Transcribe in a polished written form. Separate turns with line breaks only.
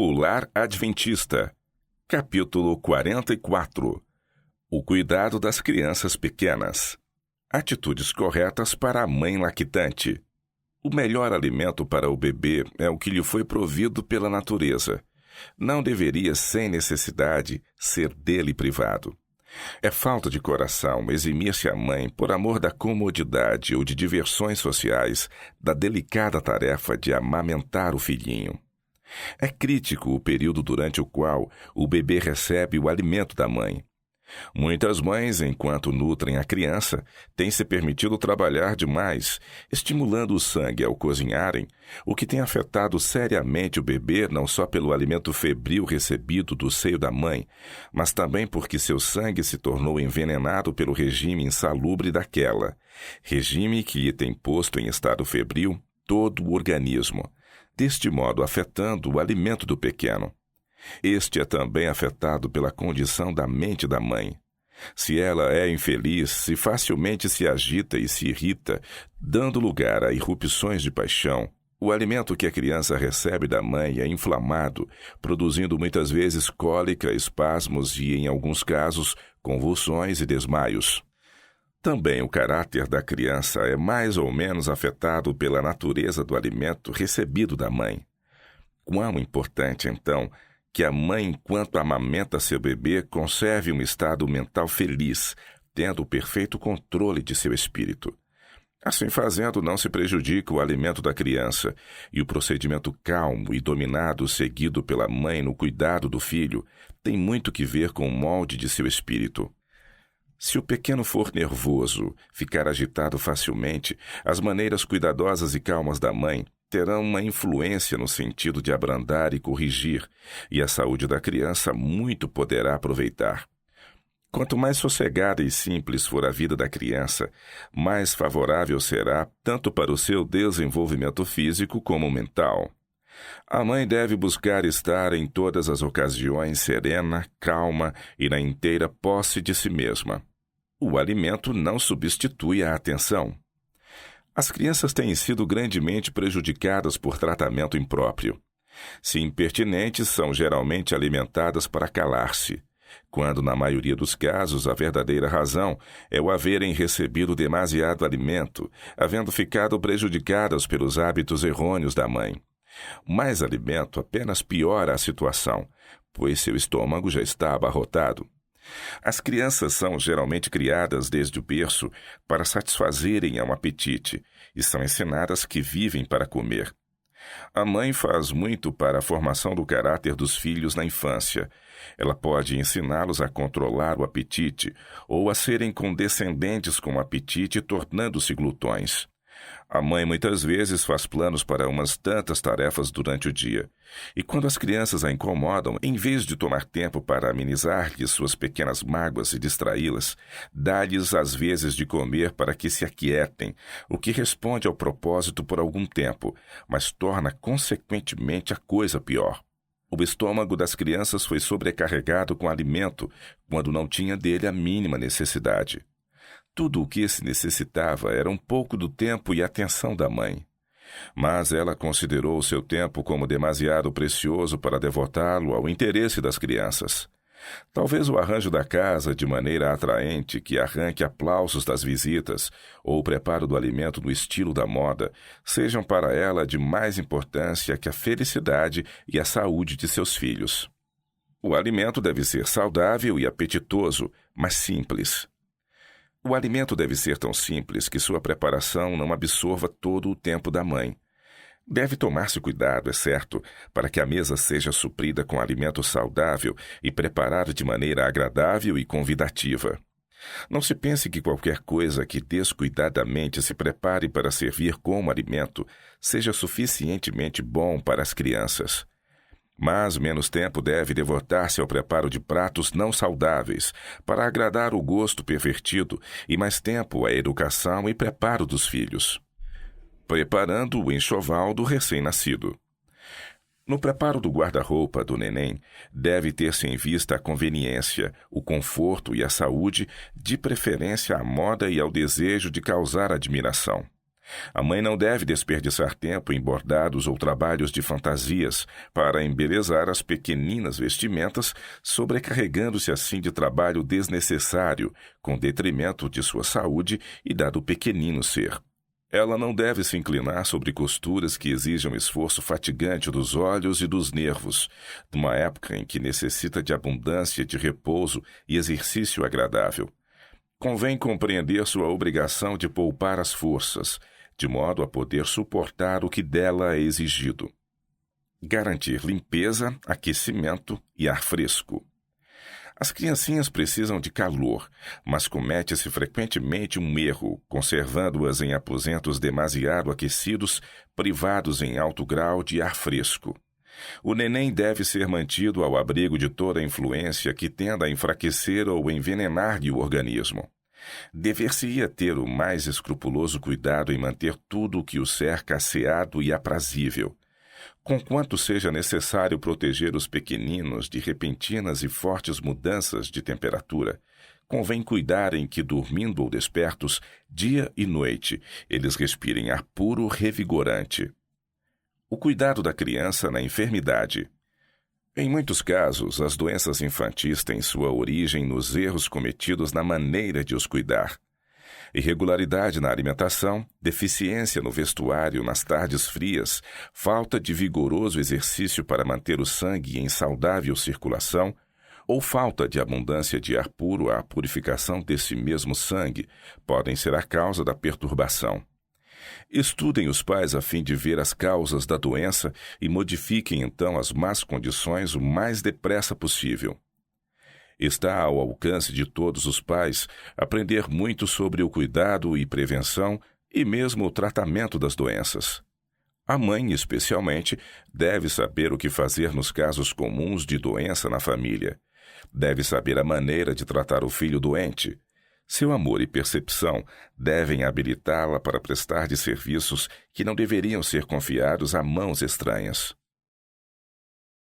O Lar Adventista, capítulo 44. O cuidado das crianças pequenas. Atitudes corretas para a mãe lactante. O melhor alimento para o bebê é o que lhe foi provido pela natureza. Não deveria, sem necessidade, ser dele privado. É falta de coração eximir-se a mãe, por amor da comodidade ou de diversões sociais, da delicada tarefa de amamentar o filhinho. É crítico o período durante o qual o bebê recebe o alimento da mãe. Muitas mães, enquanto nutrem a criança, têm se permitido trabalhar demais, estimulando o sangue ao cozinharem, o que tem afetado seriamente o bebê não só pelo alimento febril recebido do seio da mãe, mas também porque seu sangue se tornou envenenado pelo regime insalubre daquela, regime que lhe tem posto em estado febril todo o organismo, deste modo afetando o alimento do pequeno. Este é também afetado pela condição da mente da mãe. Se ela é infeliz, se facilmente se agita e se irrita, dando lugar a irrupções de paixão, o alimento que a criança recebe da mãe é inflamado, produzindo muitas vezes cólica, espasmos e, em alguns casos, convulsões e desmaios. Também o caráter da criança é mais ou menos afetado pela natureza do alimento recebido da mãe. Quão importante, então, que a mãe, enquanto amamenta seu bebê, conserve um estado mental feliz, tendo o perfeito controle de seu espírito. Assim fazendo, não se prejudica o alimento da criança, e o procedimento calmo e dominado seguido pela mãe no cuidado do filho tem muito que ver com o molde de seu espírito. Se o pequeno for nervoso, ficar agitado facilmente, as maneiras cuidadosas e calmas da mãe terão uma influência no sentido de abrandar e corrigir, e a saúde da criança muito poderá aproveitar. Quanto mais sossegada e simples for a vida da criança, mais favorável será tanto para o seu desenvolvimento físico como mental. A mãe deve buscar estar em todas as ocasiões serena, calma e na inteira posse de si mesma. O alimento não substitui a atenção. As crianças têm sido grandemente prejudicadas por tratamento impróprio. Se impertinentes, são geralmente alimentadas para calar-se, quando, na maioria dos casos, a verdadeira razão é o haverem recebido demasiado alimento, havendo ficado prejudicadas pelos hábitos errôneos da mãe. Mais alimento apenas piora a situação, pois seu estômago já está abarrotado. As crianças são geralmente criadas desde o berço para satisfazerem a um apetite e são ensinadas que vivem para comer. A mãe faz muito para a formação do caráter dos filhos na infância. Ela pode ensiná-los a controlar o apetite ou a serem condescendentes com o apetite, tornando-se glutões. A mãe muitas vezes faz planos para umas tantas tarefas durante o dia, e quando as crianças a incomodam, em vez de tomar tempo para amenizar-lhes suas pequenas mágoas e distraí-las, dá-lhes às vezes de comer para que se aquietem, o que responde ao propósito por algum tempo, mas torna consequentemente a coisa pior. O estômago das crianças foi sobrecarregado com alimento quando não tinha dele a mínima necessidade. Tudo o que se necessitava era um pouco do tempo e atenção da mãe. Mas ela considerou o seu tempo como demasiado precioso para devotá-lo ao interesse das crianças. Talvez o arranjo da casa de maneira atraente que arranque aplausos das visitas ou o preparo do alimento no estilo da moda sejam para ela de mais importância que a felicidade e a saúde de seus filhos. O alimento deve ser saudável e apetitoso, mas simples. O alimento deve ser tão simples que sua preparação não absorva todo o tempo da mãe. Deve tomar-se cuidado, é certo, para que a mesa seja suprida com alimento saudável e preparado de maneira agradável e convidativa. Não se pense que qualquer coisa que descuidadamente se prepare para servir como alimento seja suficientemente bom para as crianças. Mas menos tempo deve devotar-se ao preparo de pratos não saudáveis, para agradar o gosto pervertido, e mais tempo à educação e preparo dos filhos. Preparando o enxoval do recém-nascido. No preparo do guarda-roupa do neném, deve ter-se em vista a conveniência, o conforto e a saúde, de preferência à moda e ao desejo de causar admiração. A mãe não deve desperdiçar tempo em bordados ou trabalhos de fantasias para embelezar as pequeninas vestimentas, sobrecarregando-se assim de trabalho desnecessário, com detrimento de sua saúde e da do pequenino ser. Ela não deve se inclinar sobre costuras que exijam esforço fatigante dos olhos e dos nervos, numa época em que necessita de abundância de repouso e exercício agradável. Convém compreender sua obrigação de poupar as forças, de modo a poder suportar o que dela é exigido. Garantir limpeza, aquecimento e ar fresco. As criancinhas precisam de calor, mas comete-se frequentemente um erro, conservando-as em aposentos demasiado aquecidos, privados em alto grau de ar fresco. O neném deve ser mantido ao abrigo de toda a influência que tenda a enfraquecer ou envenenar-lhe o organismo. Dever-se-ia ter o mais escrupuloso cuidado em manter tudo o que o cerca asseado e aprazível. Conquanto seja necessário proteger os pequeninos de repentinas e fortes mudanças de temperatura, convém cuidar em que, dormindo ou despertos, dia e noite, eles respirem ar puro revigorante. O cuidado da criança na enfermidade. Em muitos casos, as doenças infantis têm sua origem nos erros cometidos na maneira de os cuidar. Irregularidade na alimentação, deficiência no vestuário nas tardes frias, falta de vigoroso exercício para manter o sangue em saudável circulação, ou falta de abundância de ar puro à purificação desse mesmo sangue, podem ser a causa da perturbação. Estudem os pais a fim de ver as causas da doença e modifiquem então as más condições o mais depressa possível. Está ao alcance de todos os pais aprender muito sobre o cuidado e prevenção e mesmo o tratamento das doenças. A mãe, especialmente, deve saber o que fazer nos casos comuns de doença na família. Deve saber a maneira de tratar o filho doente. Seu amor e percepção devem habilitá-la para prestar de serviços que não deveriam ser confiados a mãos estranhas.